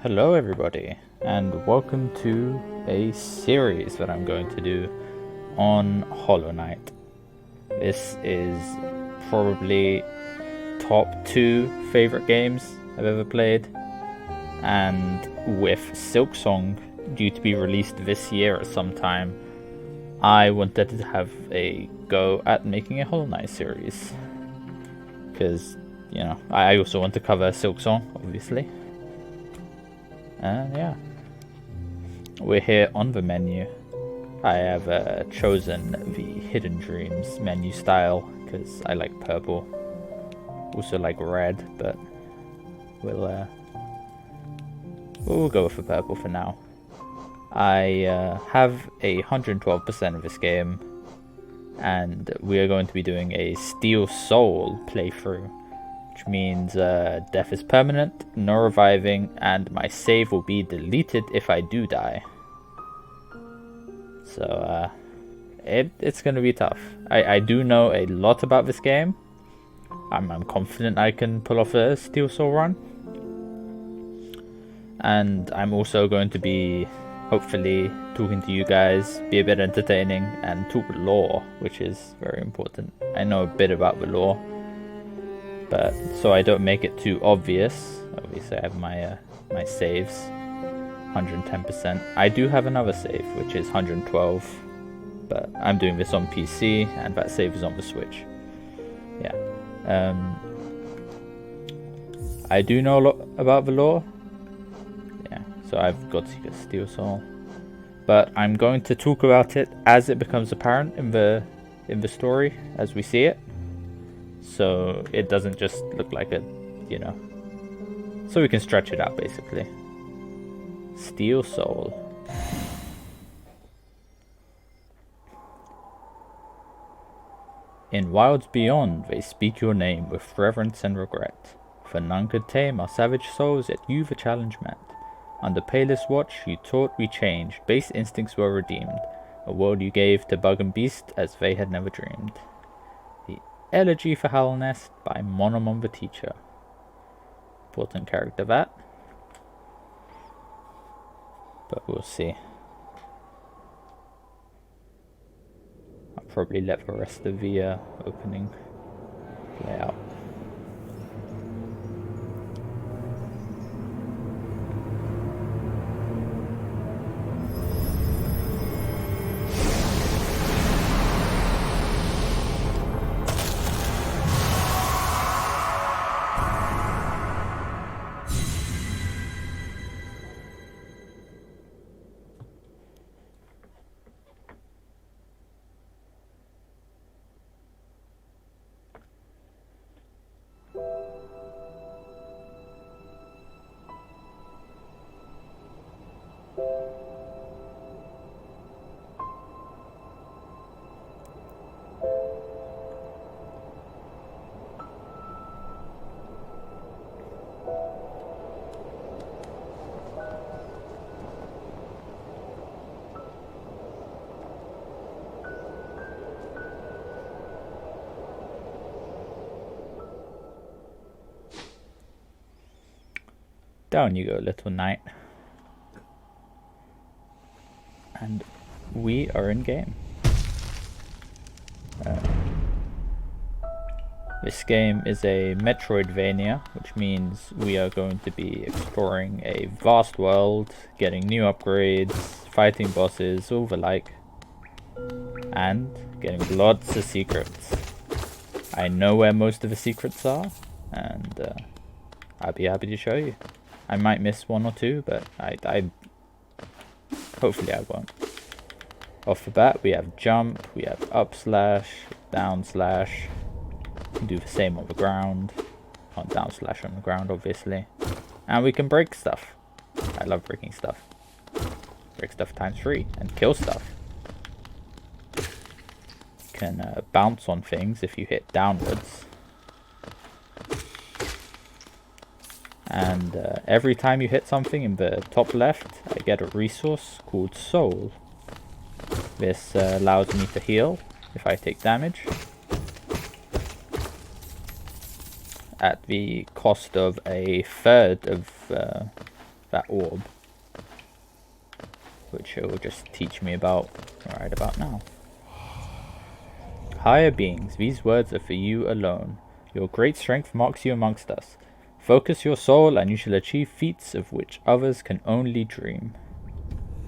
Hello everybody, and welcome to a series that I'm going to do on Hollow Knight. This is probably top 2 favorite games I've ever played, and with Silksong due to be released this year at some time, I wanted to have a go at making a Hollow Knight series. Because, you know, I also want to cover Silksong, obviously. And yeah, we're here on the menu. I have chosen the Hidden Dreams menu style because I like purple. Also like red, but we'll go with the purple for now. I have 112% of this game, and we are going to be doing a Steel Soul playthrough. Which means death is permanent, no reviving, and my save will be deleted if I do die. So it's gonna be tough. I do know a lot about this game. I'm confident I can pull off a Steel Soul run. And I'm also going to be, hopefully, talking to you guys, be a bit entertaining, and talk lore, which is very important. I know a bit about the lore. But so I don't make it too obvious. Obviously, I have my my saves, 110%. I do have another save, which is 112, but I'm doing this on PC, and that save is on the Switch. Yeah. I do know a lot about the lore. Yeah. So I've got Steel Soul, but I'm going to talk about it as it becomes apparent in the story as we see it. So it doesn't just look like a, you know, so we can stretch it out basically. Steel Soul. In wilds beyond they speak your name with reverence and regret, for none could tame our savage souls, yet you the challenge met. Under palest watch you taught we changed, base instincts were redeemed, a world you gave to bug and beast as they had never dreamed. Elegy for Howl Nest by Monomon the Teacher. Important character that. But we'll see. I'll probably let the rest of the opening play out. Down you go, little knight. And we are in game. This game is a Metroidvania, which means we are going to be exploring a vast world, getting new upgrades, fighting bosses, all the like, and getting lots of secrets. I know where most of the secrets are, and I'll be happy to show you. I might miss one or two, but I hopefully I won't. Off the bat, we have jump, we have up slash, down slash. We can do the same on the ground, on down slash on the ground, obviously. And we can break stuff. I love breaking stuff. Break stuff times 3 and kill stuff. You can bounce on things if you hit downwards. And every time you hit something in the top left, I get a resource called Soul. This allows me to heal if I take damage. at the cost of a third of that orb, which it will just teach me about right about now. Higher beings, these words are for you alone. Your great strength marks you amongst us. Focus your soul and you shall achieve feats of which others can only dream.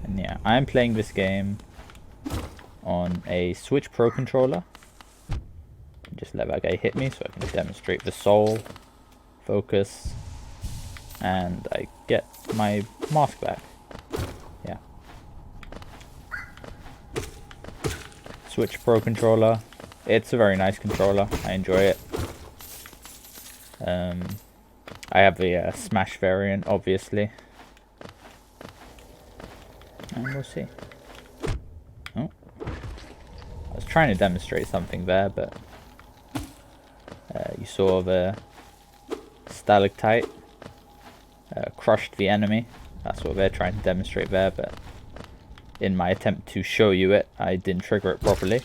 And yeah, I'm playing this game on a Switch Pro controller. Just let that guy hit me so I can demonstrate the soul, focus, and I get my mask back. Yeah. Switch Pro controller. It's a very nice controller. I enjoy it. I have the Smash variant, obviously. And we'll see. Oh. I was trying to demonstrate something there, but you saw the stalactite crushed the enemy. That's what they're trying to demonstrate there, but in my attempt to show you it, I didn't trigger it properly.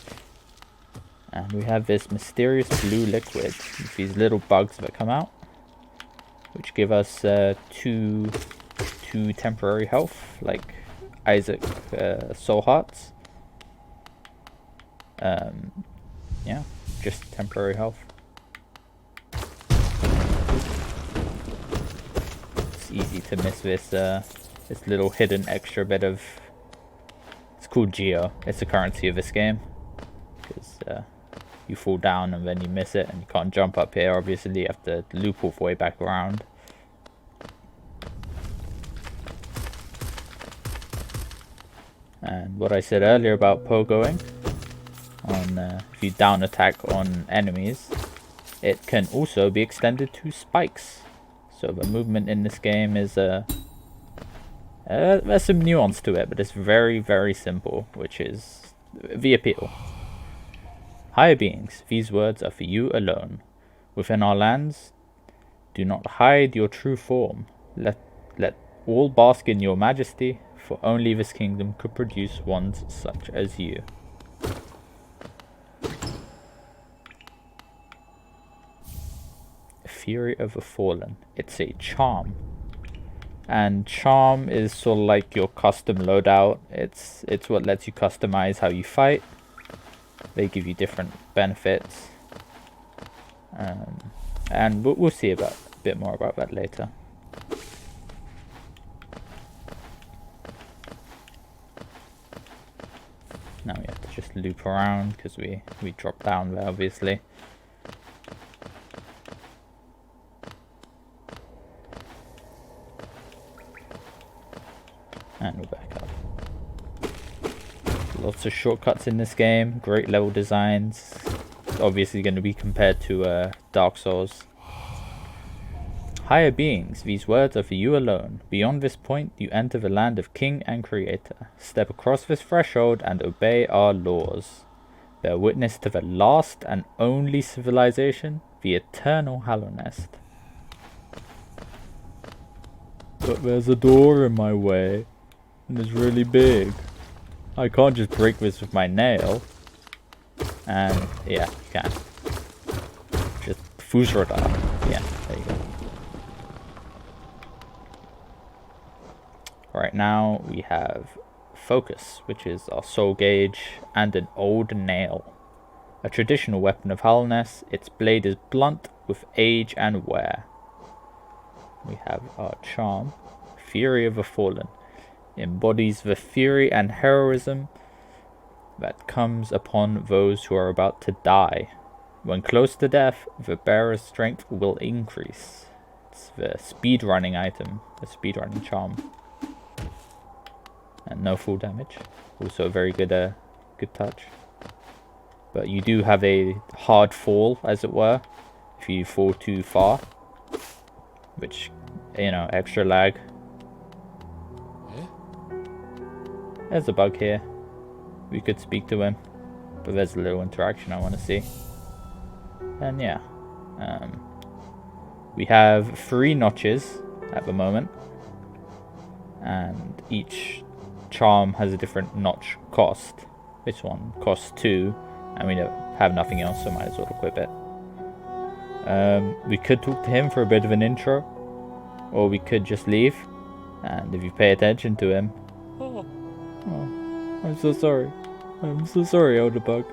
And we have this mysterious blue liquid with these little bugs that come out, which give us two temporary health, like Isaac soul hearts. Yeah, just temporary health. It's easy to miss this this little hidden extra bit of. It's called Geo. It's the currency of this game, because you fall down and then you miss it, and you can't jump up here. Obviously, you have to loop all the way back around. And what I said earlier about pogoing, on if you down attack on enemies, it can also be extended to spikes. So the movement in this game is there's some nuance to it, but it's very, very simple, which is the appeal. Higher beings, these words are for you alone. Within our lands, do not hide your true form. Let all bask in your majesty, for only this kingdom could produce ones such as you. Fury of the Fallen. It's a charm. And charm is sort of like your custom loadout. It's what lets you customize how you fight. They give you different benefits, and we'll see a bit more about that later. Now we have to just loop around because we drop down there, obviously. And we're back up. Lots of shortcuts in this game, great level designs. It's obviously going to be compared to Dark Souls. Higher beings, these words are for you alone. Beyond this point, you enter the land of King and Creator. Step across this threshold and obey our laws. Bear witness to the last and only civilization, the eternal Hallownest. But there's a door in my way, and it's really big. I can't just break this with my nail. And yeah, you can. Just Fusroda. Yeah, there you go. Right now we have Focus, which is our soul gauge, and an old nail. A traditional weapon of Hallownest, its blade is blunt with age and wear. We have our charm, Fury of the Fallen. Embodies the fury and heroism that comes upon those who are about to die. When close to death, the bearer's strength will increase. It's the speedrunning item, the speedrunning charm. And no full damage. Also a very good touch. But you do have a hard fall, as it were, if you fall too far. Which, you know, extra lag. There's a bug here. We could speak to him, but there's a little interaction I want to see. And yeah, we have 3 notches at the moment, and each charm has a different notch cost. This one costs 2, and we have nothing else, so might as well equip it. We could talk to him for a bit of an intro, or we could just leave. And if you pay attention to him... Oh, I'm so sorry. I'm so sorry, Elderbug.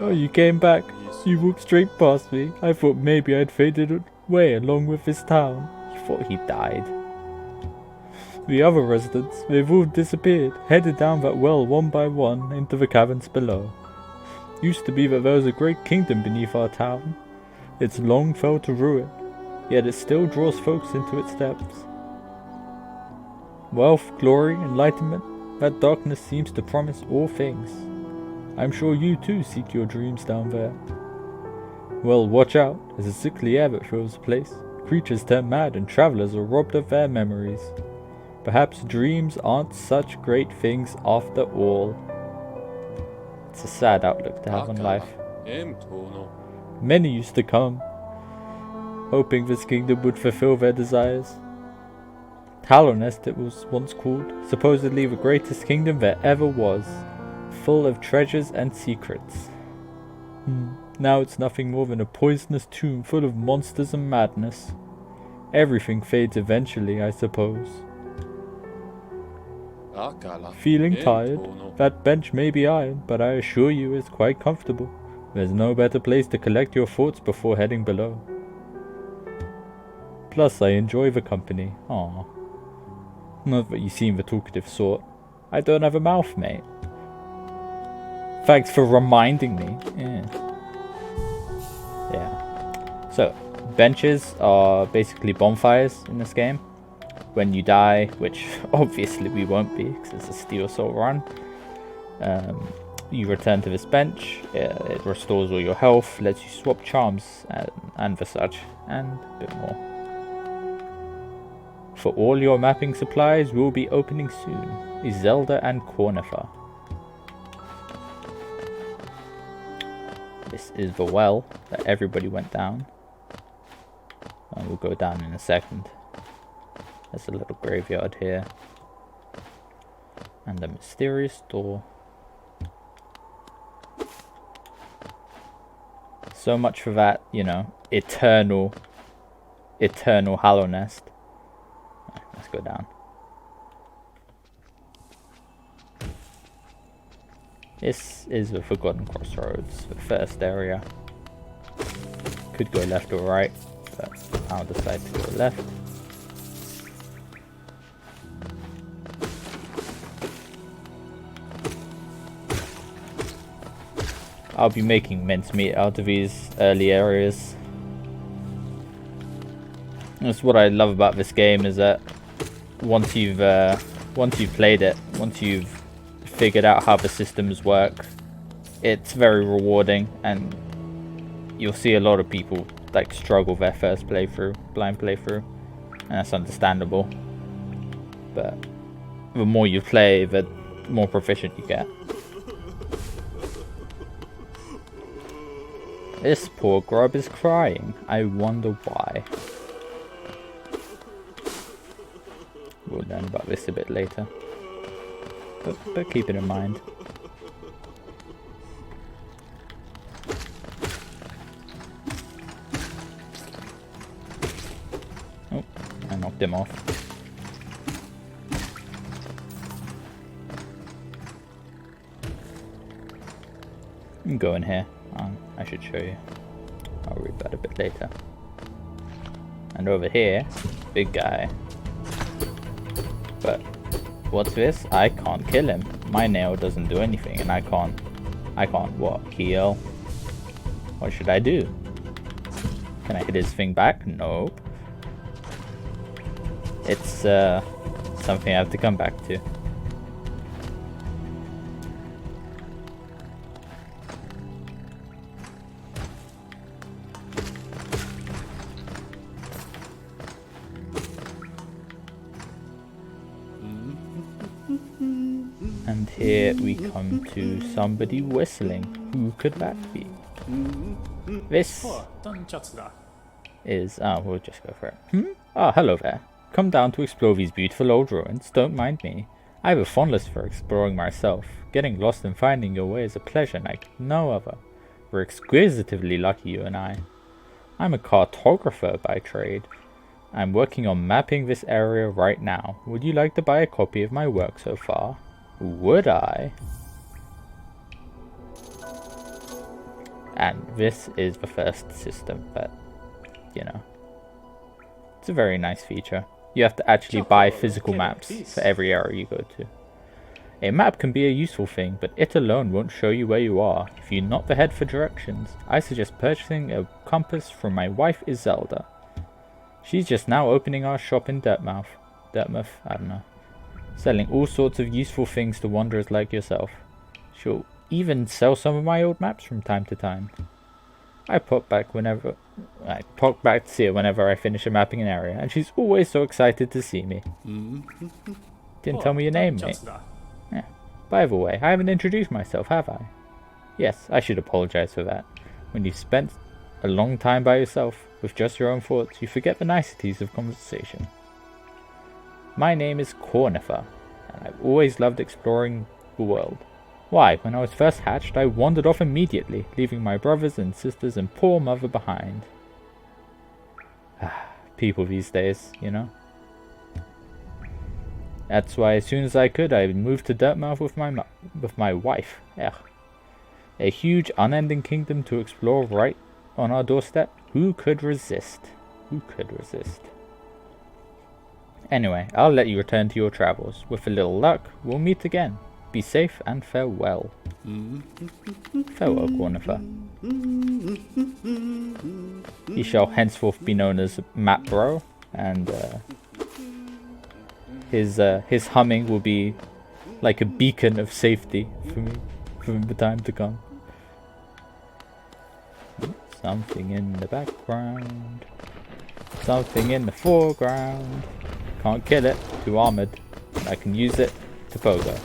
Oh, you came back. You whooped straight past me. I thought maybe I'd faded away along with this town. You thought he died. The other residents, they've all disappeared, headed down that well one by one into the caverns below. Used to be that there was a great kingdom beneath our town. It's long fell to ruin, yet it still draws folks into its depths. Wealth, glory, enlightenment, that darkness seems to promise all things. I'm sure you too seek your dreams down there. Well, watch out, there's a sickly air that fills the place. Creatures turn mad and travelers are robbed of their memories. Perhaps dreams aren't such great things after all. It's a sad outlook to have on life. Many used to come, hoping this kingdom would fulfill their desires. Hallownest it was once called, supposedly the greatest kingdom there ever was, full of treasures and secrets. Now it's nothing more than a poisonous tomb full of monsters and madness. Everything fades eventually, I suppose. Feeling tired? That bench may be iron, but I assure you it's quite comfortable. There's no better place to collect your thoughts before heading below. Plus, I enjoy the company. Aww. Not that you seem the talkative sort. I don't have a mouth, mate. Thanks for reminding me. Yeah. So, benches are basically bonfires in this game. When you die, which obviously we won't be because it's a Steel Soul run, you return to this bench. It restores all your health, lets you swap charms and the such, and a bit more. For all your mapping supplies, we'll be opening soon. Zelda and Cornifer. This is the well that everybody went down. And we'll go down in a second. There's a little graveyard here. And a mysterious door. So much for that, you know, eternal Hallownest. Let's go down. This is the Forgotten Crossroads, the first area. Could go left or right, but I'll decide to go left. I'll be making mincemeat out of these early areas. That's what I love about this game, is that once you've played it, once you've figured out how the systems work, it's very rewarding, and you'll see a lot of people like struggle their first playthrough, blind playthrough, and that's understandable. But the more you play, the more proficient you get. This poor grub is crying. I wonder why. We'll learn about this a bit later. But keep it in mind. Oh, I knocked him off. You can go in here. I should show you. I'll read that a bit later. And over here, big guy. But what's this? I can't kill him. My nail doesn't do anything, and I can't what? Kill? What should I do? Can I hit his thing back? Nope. It's something I have to come back to. And here we come to somebody whistling. Who could that be? This is... we'll just go for it. Hello there. Come down to explore these beautiful old ruins. Don't mind me. I have a fondness for exploring myself. Getting lost and finding your way is a pleasure like no other. We're exquisitively lucky, you and I. I'm a cartographer by trade. I'm working on mapping this area right now. Would you like to buy a copy of my work so far? Would I? And this is the first system, but, you know, it's a very nice feature. You have to actually buy physical maps for every area you go to. A map can be a useful thing, but it alone won't show you where you are. If you're not the head for directions, I suggest purchasing a compass from my wife Iselda. She's just now opening our shop in Dirtmouth, I don't know. Selling all sorts of useful things to wanderers like yourself. She'll even sell some of my old maps from time to time. I pop back to see her whenever I finish a mapping an area, and she's always so excited to see me. Didn't tell me your name, mate. Yeah. By the way, I haven't introduced myself, have I? Yes, I should apologize for that. When you've spent a long time by yourself, with just your own thoughts, you forget the niceties of conversation. My name is Cornifer, and I've always loved exploring the world. Why, when I was first hatched, I wandered off immediately, leaving my brothers and sisters and poor mother behind. People these days, you know? That's why as soon as I could, I moved to Dirtmouth with my wife. Ugh. A huge, unending kingdom to explore right on our doorstep. Who could resist? Who could resist? Anyway, I'll let you return to your travels. With a little luck, we'll meet again. Be safe and farewell. Farewell, Cornifer. He shall henceforth be known as Map Bro, and his humming will be like a beacon of safety for me for the time to come. Something in the background, something in the foreground. Can't kill it, too armored. I can use it to pogo.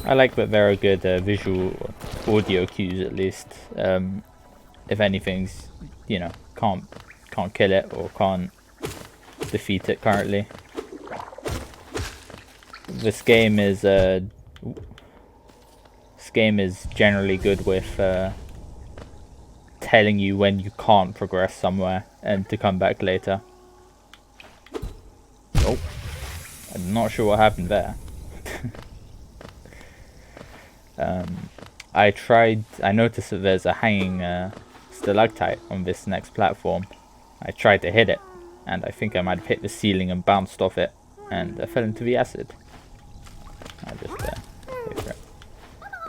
I like that there are good visual audio cues at least. If anything's, you know, can't kill it or can't defeat it currently. This game is generally good with telling you when you can't progress somewhere and to come back later. Oh, I'm not sure what happened there. I noticed that there's a hanging stalactite on this next platform. I tried to hit it, and I think I might have hit the ceiling and bounced off it, and I fell into the acid. I just wait for it.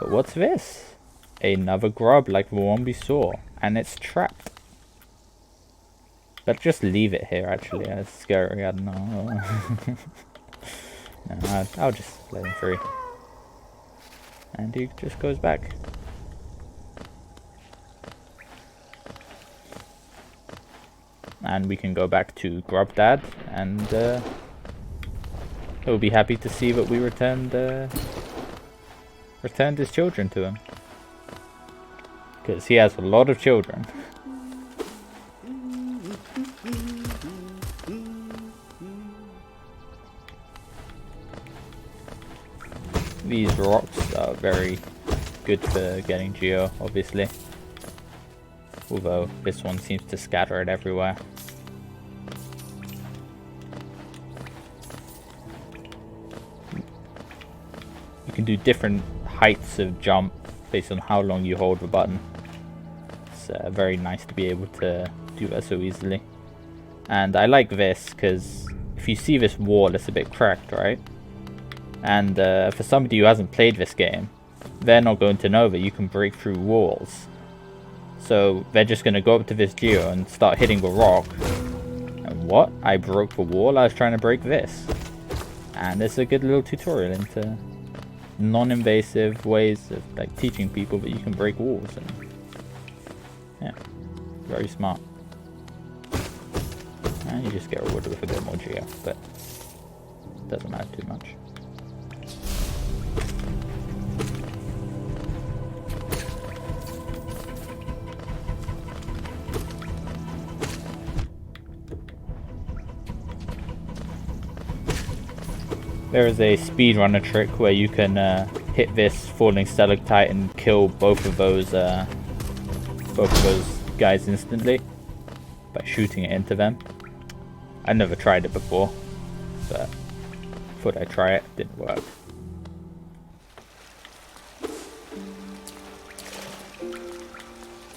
But what's this? Another grub like the one we saw, and it's trapped. Let's just leave it here, actually. It's scary, I don't know. No, I'll just let him free. And he just goes back. And we can go back to Grub Dad, and he'll be happy to see that we returned his children to him. Because he has a lot of children. These rocks are very good for getting geo, obviously. Although this one seems to scatter it everywhere. You can do different heights of jump based on how long you hold the button. It's very nice to be able to do that so easily. And I like this because if you see this wall, it's a bit cracked, right? And for somebody who hasn't played this game, they're not going to know that you can break through walls. So they're just going to go up to this geo and start hitting the rock. And what? I broke the wall? I was trying to break this. And it's a good little tutorial into non-invasive ways of like teaching people that you can break walls. And yeah, very smart. And you just get rewarded with a bit more geo, but it doesn't matter too much. There is a speedrunner trick where you can hit this falling stalactite and kill both of those guys instantly by shooting it into them. I never tried it before, but thought I'd try it. Didn't work.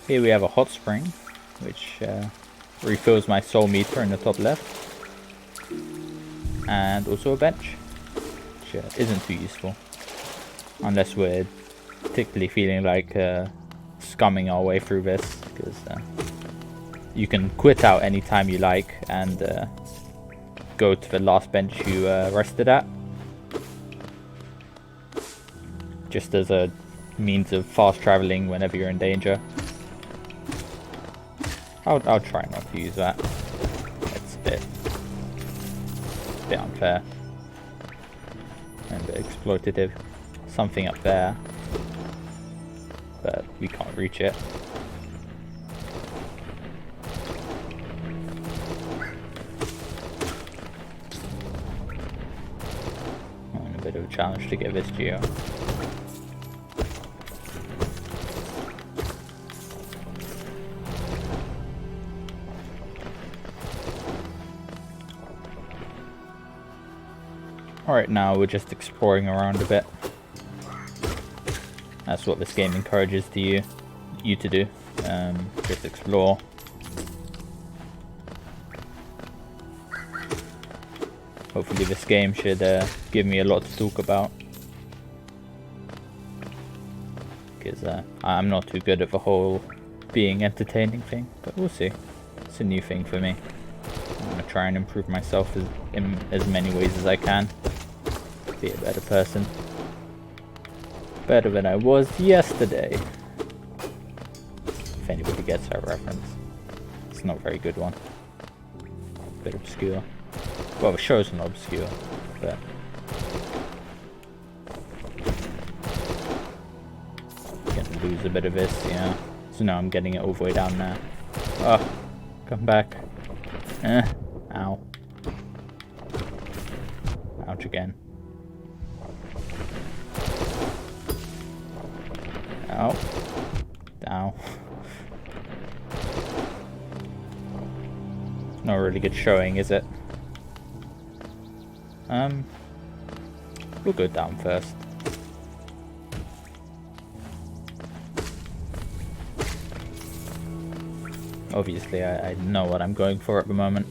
Here we have a hot spring, which refills my soul meter in the top left, and also a bench, which isn't too useful unless we're particularly feeling like scumming our way through this, because you can quit out anytime you like and go to the last bench you rested at, just as a means of fast traveling whenever you're in danger. I'll try not to use that. It's a bit unfair and a bit exploitative. Something up there, but we can't reach it. And a bit of a challenge to get this geo. Alright, now we're just exploring around a bit. That's what this game encourages you to do. Just explore. Hopefully this game should give me a lot to talk about, because I'm not too good at the whole being entertaining thing, but we'll see. It's a new thing for me. I'm gonna try and improve myself in as many ways as I can. Be a better person. Better than I was yesterday. If anybody gets that reference. It's not a very good one. A bit obscure. Well, the show's not obscure, but... Gonna lose a bit of this, yeah. So now I'm getting it all the way down there. Oh, come back. Ow. Ouch again. Ow. Ow. Not a really good showing, is it? We'll go down first. Obviously, I know what I'm going for at the moment.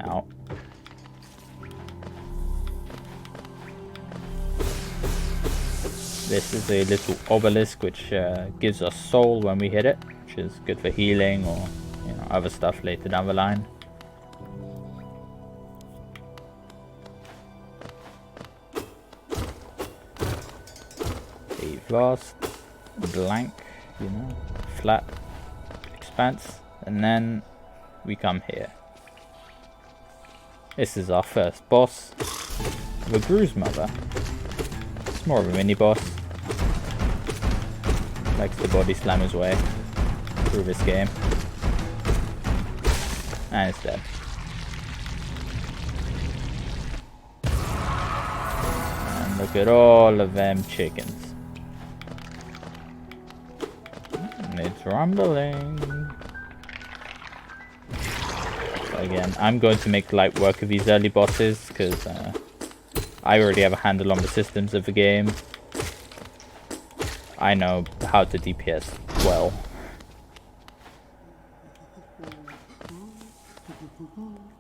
Ow. This is a little obelisk which gives us soul when we hit it, which is good for healing or other stuff later down the line. A vast, blank, flat expanse, and then we come here. This is our first boss, the Gru's Mother. It's more of a mini boss. Likes to body slam his way through this game. And it's dead. And look at all of them chickens. And it's rumbling. So again, I'm going to make light work of these early bosses, because I already have a handle on the systems of the game. I know how to DPS well.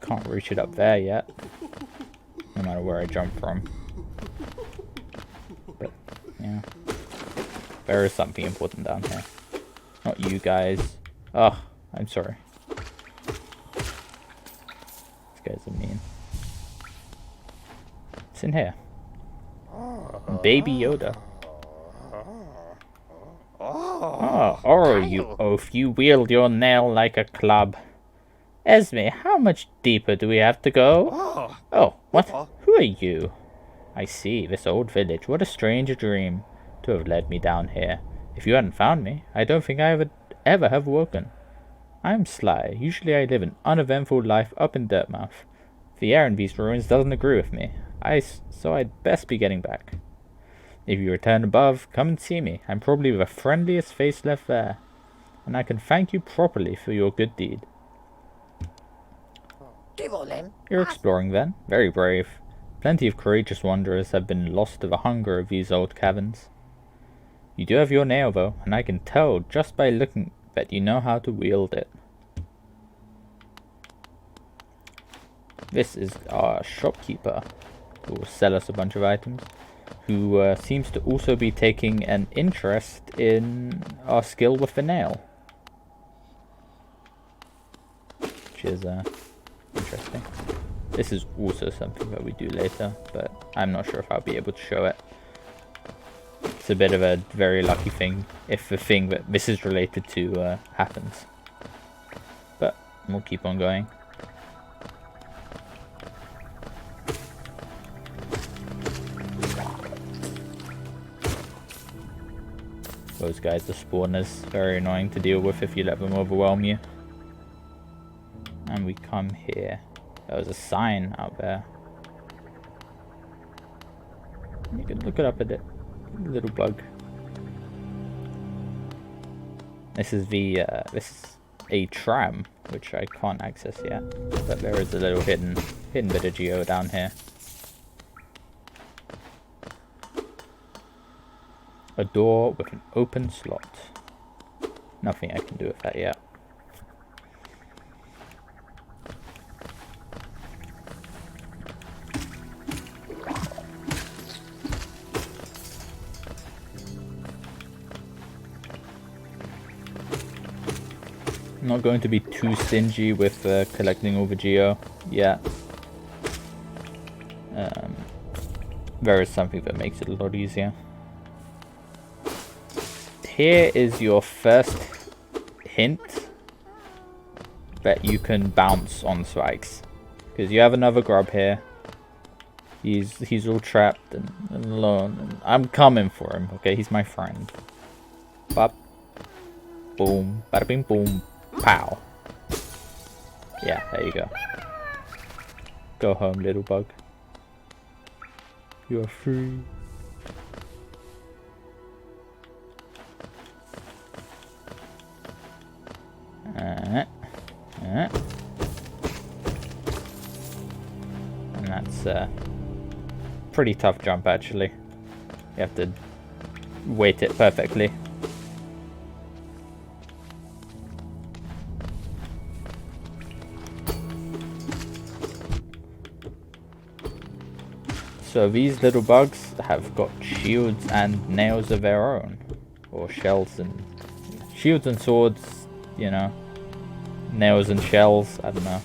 Can't reach it up there yet, no matter where I jump from. But, yeah. There is something important down here. Not you guys. Oh, I'm sorry. These guys are mean. It's in here. Baby Yoda. Oh, you oaf, you wield your nail like a club. Esme, how much deeper do we have to go? Oh, what? Who are you? I see, this old village. What a strange dream to have led me down here. If you hadn't found me, I don't think I would ever have woken. I'm Sly. Usually I live an uneventful life up in Dirtmouth. The air in these ruins doesn't agree with me, so I'd best be getting back. If you return above, come and see me. I'm probably the friendliest face left there, and I can thank you properly for your good deed. You're exploring then? Very brave. Plenty of courageous wanderers have been lost to the hunger of these old caverns. You do have your nail though, and I can tell just by looking that you know how to wield it. This is our shopkeeper, who will sell us a bunch of items, who seems to also be taking an interest in our skill with the nail. Which is interesting. This is also something that we do later, but I'm not sure if I'll be able to show it. It's a bit of a very lucky thing if the thing that this is related to happens. But we'll keep on going. Those guys are spawners, very annoying to deal with if you let them overwhelm you. And we come here. There was a sign out there. You can look it up a bit. Little bug. This is a tram, which I can't access yet. But there is a little hidden bit of geo down here. A door with an open slot. Nothing I can do with that yet. I'm not going to be too stingy with collecting all the geo yet. There is something that makes it a lot easier. Here is your first hint that you can bounce on spikes, because you have another grub here. He's all trapped and alone. And I'm coming for him. Okay, he's my friend. Bop, boom, bada bing, boom, pow. Yeah, there you go. Go home, little bug. You're free. And that's a pretty tough jump actually. You have to weight it perfectly. So these little bugs have got shields and nails of their own. Or shells and... shields and swords, you know. Nails and shells, I don't know.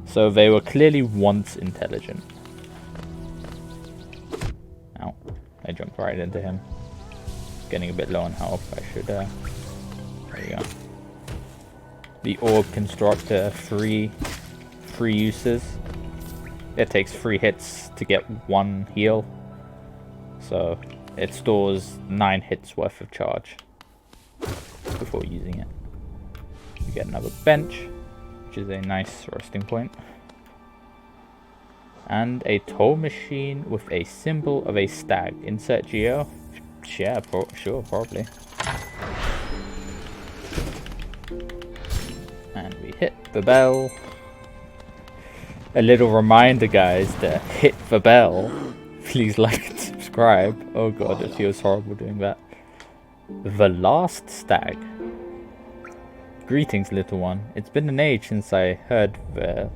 So they were clearly once intelligent. Ow. I jumped right into him. Getting a bit low on health, I should... there you go. The Old Constructor, free uses. It takes 3 hits to get 1 heal. So it stores 9 hits worth of charge before using it. You get another bench, which is a nice resting point. And a toll machine with a symbol of a stag. Insert geo? Yeah, sure, probably. And we hit the bell. A little reminder, guys, to hit the bell. Please like and subscribe. Oh god, it feels horrible doing that. The last stag. Greetings, little one. It's been an age since I heard the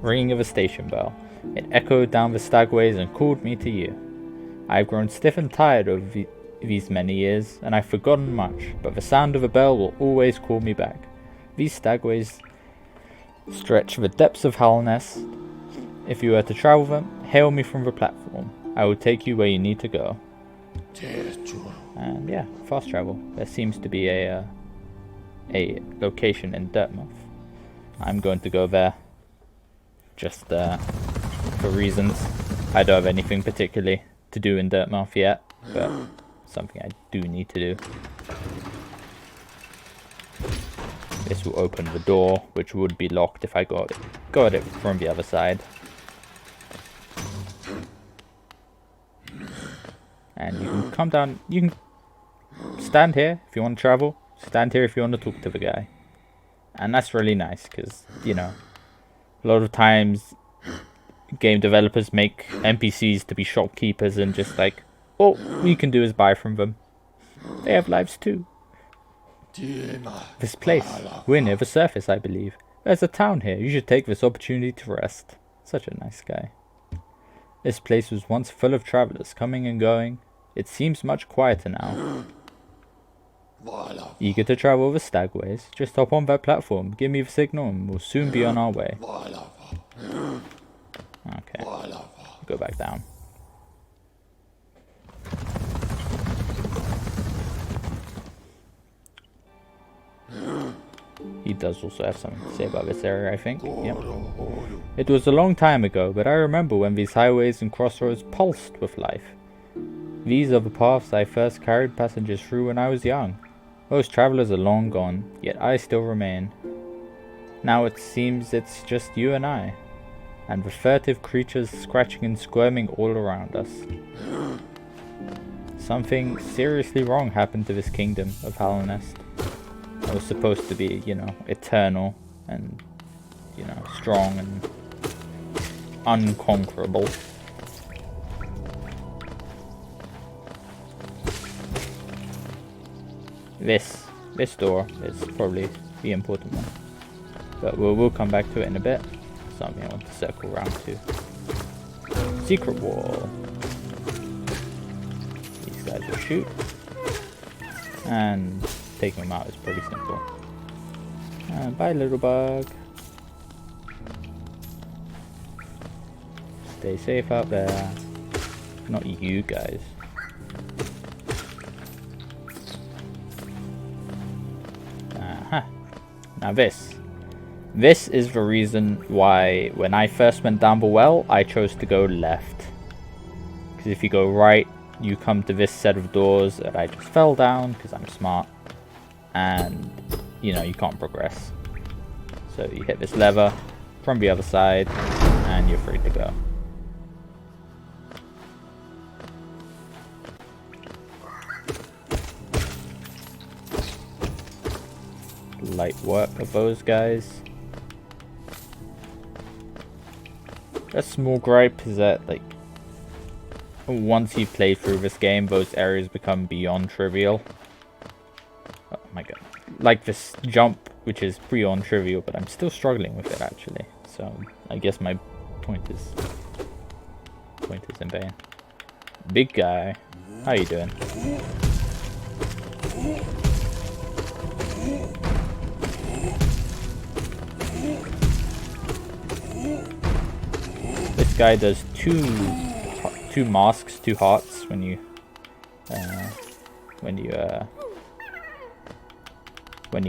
ringing of a station bell. It echoed down the stagways and called me to you. I've grown stiff and tired over these many years, and I've forgotten much, but the sound of a bell will always call me back. These stagways stretch the depths of Howlnest. If you were to travel them, hail me from the platform. I will take you where you need to go. And yeah, fast travel. There seems to be a location in Dirtmouth. I'm going to go there. Just for reasons. I don't have anything particularly to do in Dirtmouth yet, but something I do need to do. This will open the door, which would be locked if I got it from the other side. And you can come down, you can stand here if you want to travel, stand here if you want to talk to the guy. And that's really nice, because, you know, a lot of times game developers make NPCs to be shopkeepers and just like, all you can do is buy from them. They have lives too. This place, we're near the surface, I believe. There's a town here, you should take this opportunity to rest. Such a nice guy. This place was once full of travelers coming and going. It seems much quieter now. Eager to travel the stagways? Just hop on that platform, give me the signal and we'll soon be on our way. Okay, go back down. He does also have something to say about this area, I think. Yep. It was a long time ago, but I remember when these highways and crossroads pulsed with life. These are the paths I first carried passengers through when I was young. Most travelers are long gone, yet I still remain. Now it seems it's just you and I, and the furtive creatures scratching and squirming all around us. Something seriously wrong happened to this kingdom of Halonest. It was supposed to be, you know, eternal and, you know, strong and unconquerable. This door is probably the important one, but we'll come back to it in a bit. Something I want to circle around to. Secret wall. These guys will shoot, and taking them out is pretty simple. Bye, little bug. Stay safe out there. Not you guys. Now this is the reason why when I first went down the well, I chose to go left. Because if you go right, you come to this set of doors that I just fell down because I'm smart. And, you know, you can't progress. So you hit this lever from the other side and you're free to go. Light work of those guys. A small gripe is that, like, once you play through this game, those areas become beyond trivial. Oh my god. Like this jump, which is beyond trivial, but I'm still struggling with it actually. So I guess my point is in vain. Big guy, how you doing? This guy does two masks, 2 hearts when he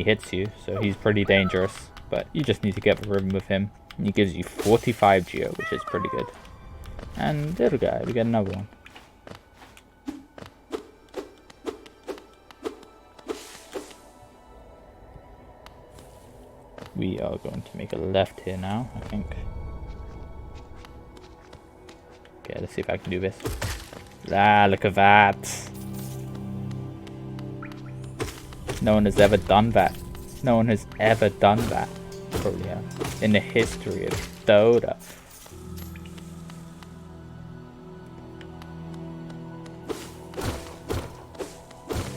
hits you, so he's pretty dangerous, but you just need to get the rhythm with him. And he gives you 45 geo, which is pretty good. And little guy, we get another one. We are going to make a left here now, I think. Okay, let's see if I can do this. Ah, look at that. No one has ever done that. No one has ever done that. Probably in the history of Dota.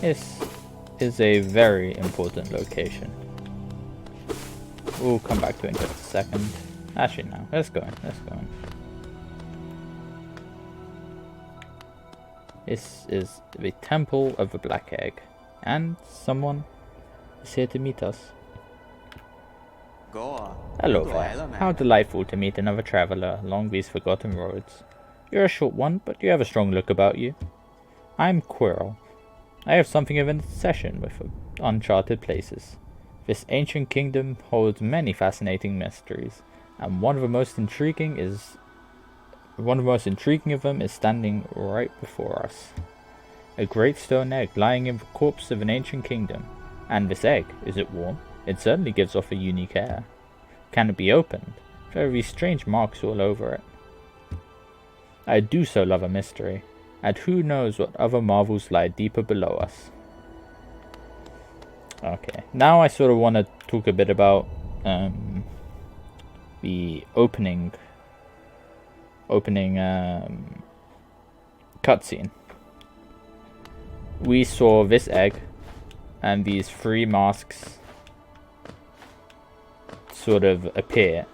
This is a very important location. We'll come back to it in just a second. Actually, no. Let's go in. Let's go in. This is the Temple of the Black Egg. And someone is here to meet us. Hello there. How delightful to meet another traveler along these forgotten roads. You're a short one, but you have a strong look about you. I'm Quirrell. I have something of an obsession with uncharted places. This ancient kingdom holds many fascinating mysteries, and one of the most intriguing of them is standing right before us. A great stone egg lying in the corpse of an ancient kingdom. And this egg, is it warm? It certainly gives off a unique air. Can it be opened? Very strange marks all over it. I do so love a mystery, and who knows what other marvels lie deeper below us. Okay, now I sort of want to talk a bit about the opening cutscene. We saw this egg and these 3 masks sort of appear.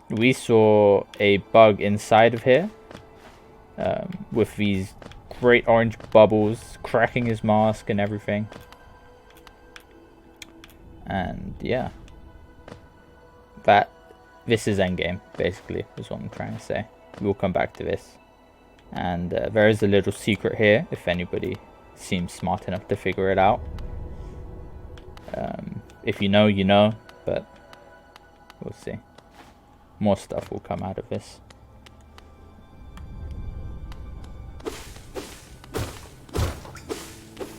We saw a bug inside of here with these great orange bubbles cracking his mask and everything. And yeah, this is endgame, basically, is what I'm trying to say. We'll come back to this. And there is a little secret here, if anybody seems smart enough to figure it out. If you know, you know, but we'll see. More stuff will come out of this.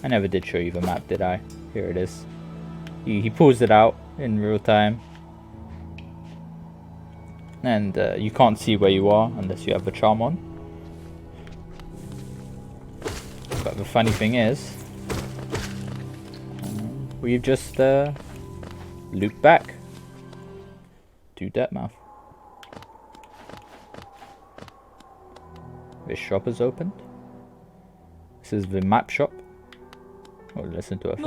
I never did show you the map, did I? Here it is. He pulls it out in real time. And you can't see where you are unless you have the charm on. But the funny thing is, we've just looped back to Dirtmouth. This shop is opened. This is the map shop. Oh, listen to her first.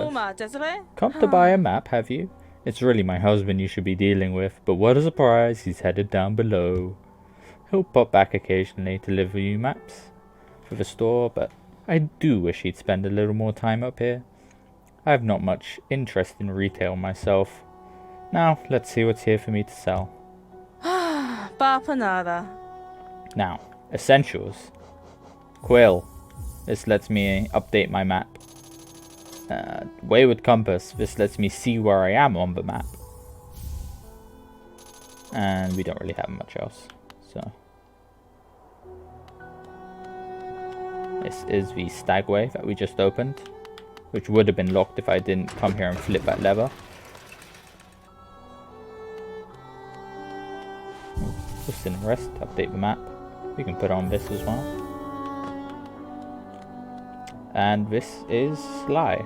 Come to buy a map, have you? It's really my husband you should be dealing with, but what a surprise, he's headed down below. He'll pop back occasionally to deliver you maps for the store, but I do wish he'd spend a little more time up here. I have not much interest in retail myself. Now, let's see what's here for me to sell. Now, essentials. Quill. This lets me update my map. Wayward Compass. This lets me see where I am on the map. And we don't really have much else. So this is the Stagway that we just opened, which would have been locked if I didn't come here and flip that lever. Just in rest, update the map. We can put on this as well. And this is Sly.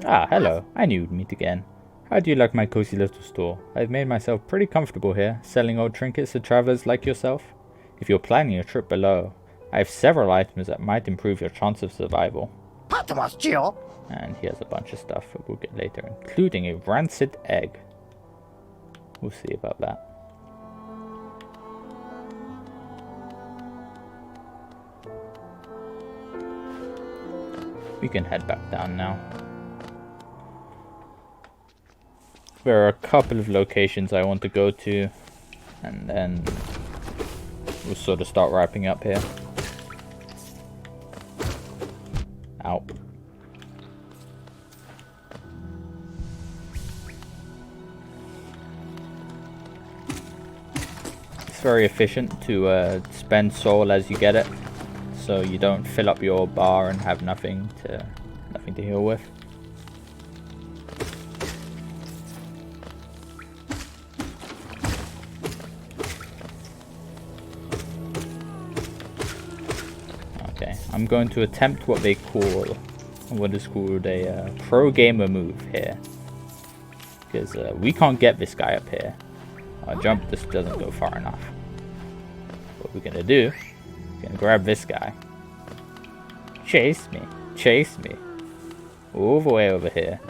Ah, hello. I knew we'd meet again. How do you like my cozy little store? I've made myself pretty comfortable here, selling old trinkets to travelers like yourself. If you're planning a trip below, I have several items that might improve your chance of survival. And here's a bunch of stuff that we'll get later, including a rancid egg. We'll see about that. We can head back down now. There are a couple of locations I want to go to, and then we'll sort of start wrapping up here. Ow. It's very efficient to spend soul as you get it, so you don't fill up your bar and have nothing to heal with. Okay, I'm going to attempt what is called a pro gamer move here, because we can't get this guy up here. Our jump just doesn't go far enough. What we're gonna do? We're gonna grab this guy. Chase me. All the way over here.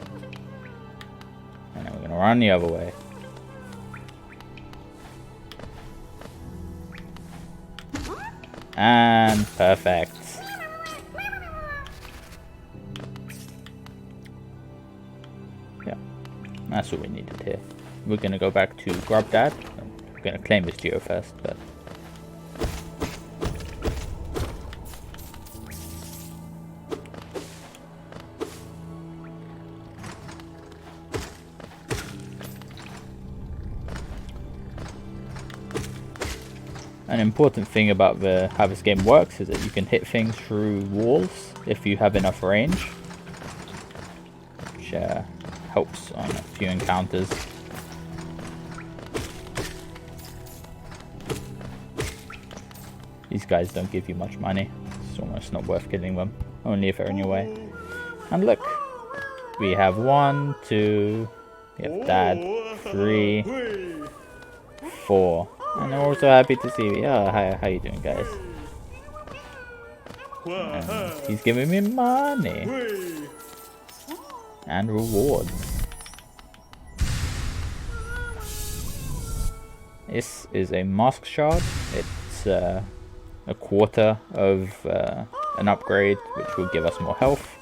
And then we're gonna run the other way. And perfect. Yeah, that's what we needed here. We're gonna go back to Grub Dad. We're gonna claim this geo first, but An important thing about how this game works is that you can hit things through walls if you have enough range, which helps on a few encounters. These guys don't give you much money. It's almost not worth killing them, only if they're in your way. And look, we have 1, 2, we have Dad, 3, 4. And I'm also happy to see you. Oh, how you doing, guys? And he's giving me money and rewards. This is a mask shard. It's a quarter of an upgrade, which will give us more health.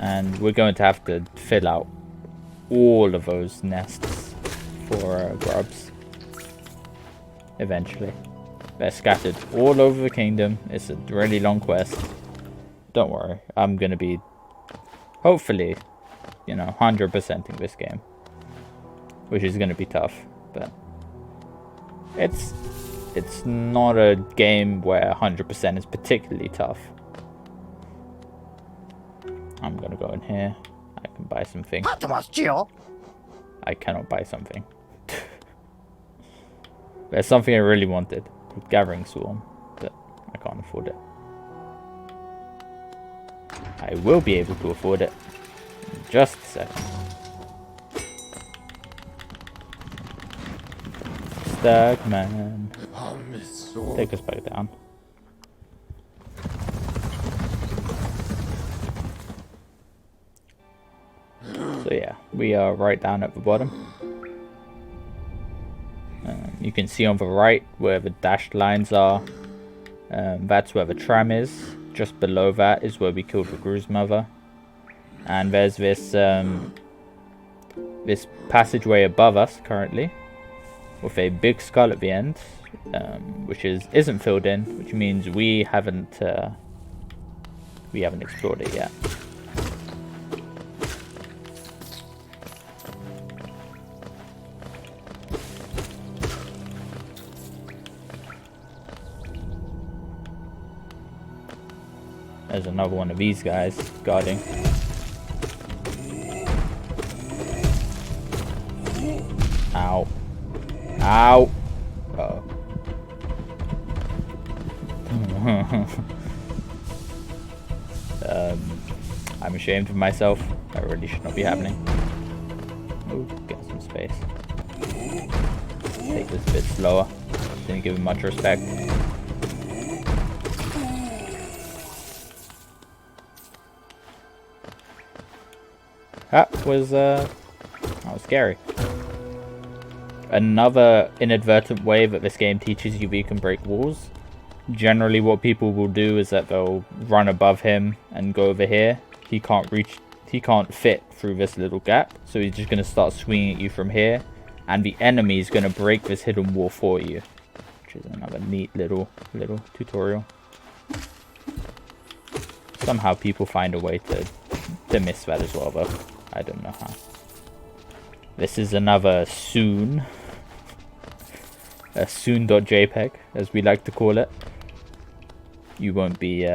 And we're going to have to fill out all of those nests for grubs eventually. They're scattered all over the kingdom. It's a really long quest. Don't worry, I'm going to be, hopefully, 100%ing this game. Which is going to be tough, but it's not a game where 100% is particularly tough. I'm gonna go in here. I can buy something. I cannot buy something. There's something I really wanted. Gathering Swarm. But I can't afford it. I will be able to afford it. In just a second. Stagman. Take us back down. So yeah, we are right down at the bottom. You can see on the right where the dashed lines are. That's where the tram is. Just below that is where we killed the Gru's mother. And there's this this passageway above us currently, with a big skull at the end, which isn't filled in, which means we haven't explored it yet. There's another one of these guys guarding. Ow. Ow! Uh-oh. I'm ashamed of myself. That really should not be happening. Ooh, get some space. Take this a bit slower. Didn't give him much respect. That was scary. Another inadvertent way that this game teaches you can break walls. Generally what people will do is that they'll run above him and go over here. He can't fit through this little gap, so he's just going to start swinging at you from here, and the enemy is going to break this hidden wall for you, which is another neat little tutorial. Somehow people find a way to miss that as well, though. I don't know how. This is another soon. A soon.jpg, as we like to call it. You won't be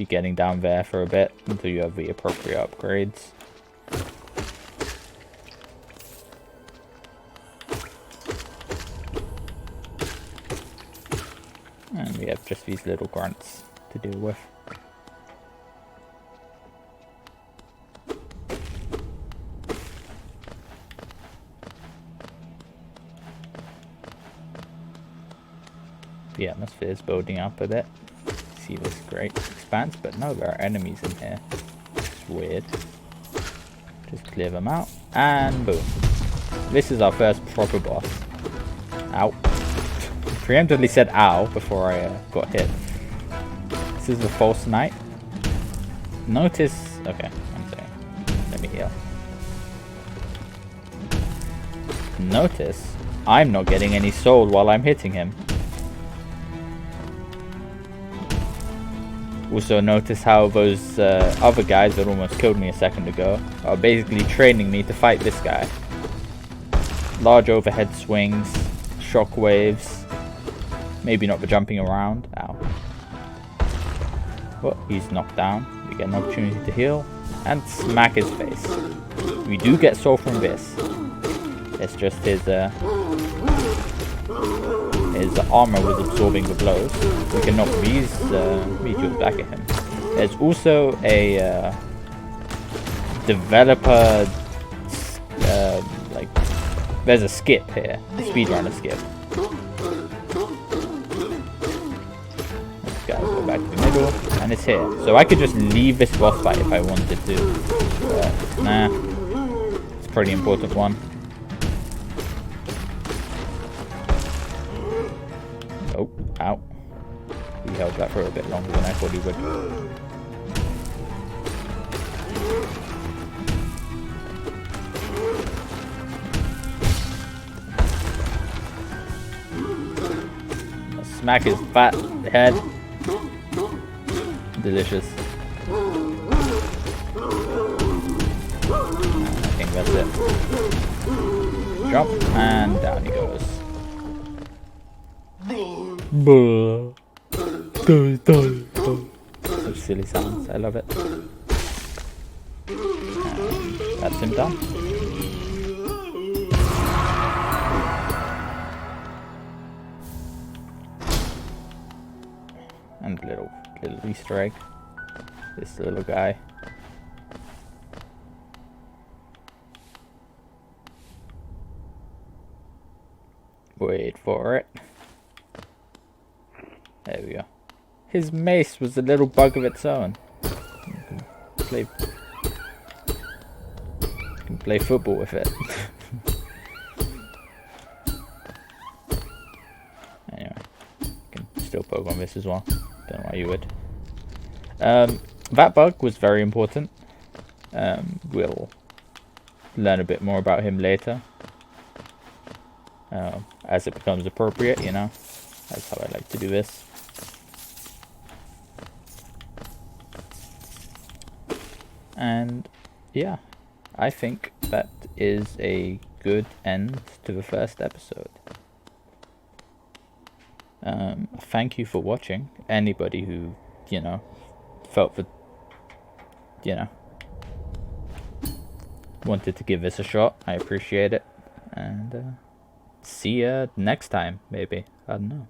getting down there for a bit until you have the appropriate upgrades. And we have just these little grunts to deal with. The atmosphere is building up a bit. See this great expanse, but no, there are enemies in here. It's weird. Just clear them out, and boom. This is our first proper boss. Ow. Preemptively said ow before I got hit. This is the false knight. Notice, okay, I'm sorry. Let me heal. Notice, I'm not getting any soul while I'm hitting him. Also notice how those other guys that almost killed me a second ago are basically training me to fight this guy. Large overhead swings, shock waves, maybe not the jumping around. Ow. Well, he's knocked down. We get an opportunity to heal and smack his face. We do get soul from this. It's just his armor was absorbing the blows. We can knock these meteors back at him. There's also a developer, like, there's a skip here, a speedrunner skip. Let's go back to the middle, and it's here. So I could just leave this boss fight if I wanted to. But nah, it's a pretty important one. Oh, ow. He held that for a bit longer than I thought he would. I'll smack his fat head. Delicious. I think that's it. Jump, and down he goes. Such silly sounds, I love it. And that's him done. And a little Easter egg. This little guy. Wait for it. There we go. His mace was a little bug of its own. You can play football with it. Anyway, you can still poke on this as well. Don't know why you would. That bug was very important. We'll learn a bit more about him later. As it becomes appropriate, you know. That's how I like to do this. And yeah, I think that is a good end to the first episode. Thank you for watching. Anybody who, you know, felt that, you know, wanted to give this a shot, I appreciate it. And see ya next time, maybe. I don't know.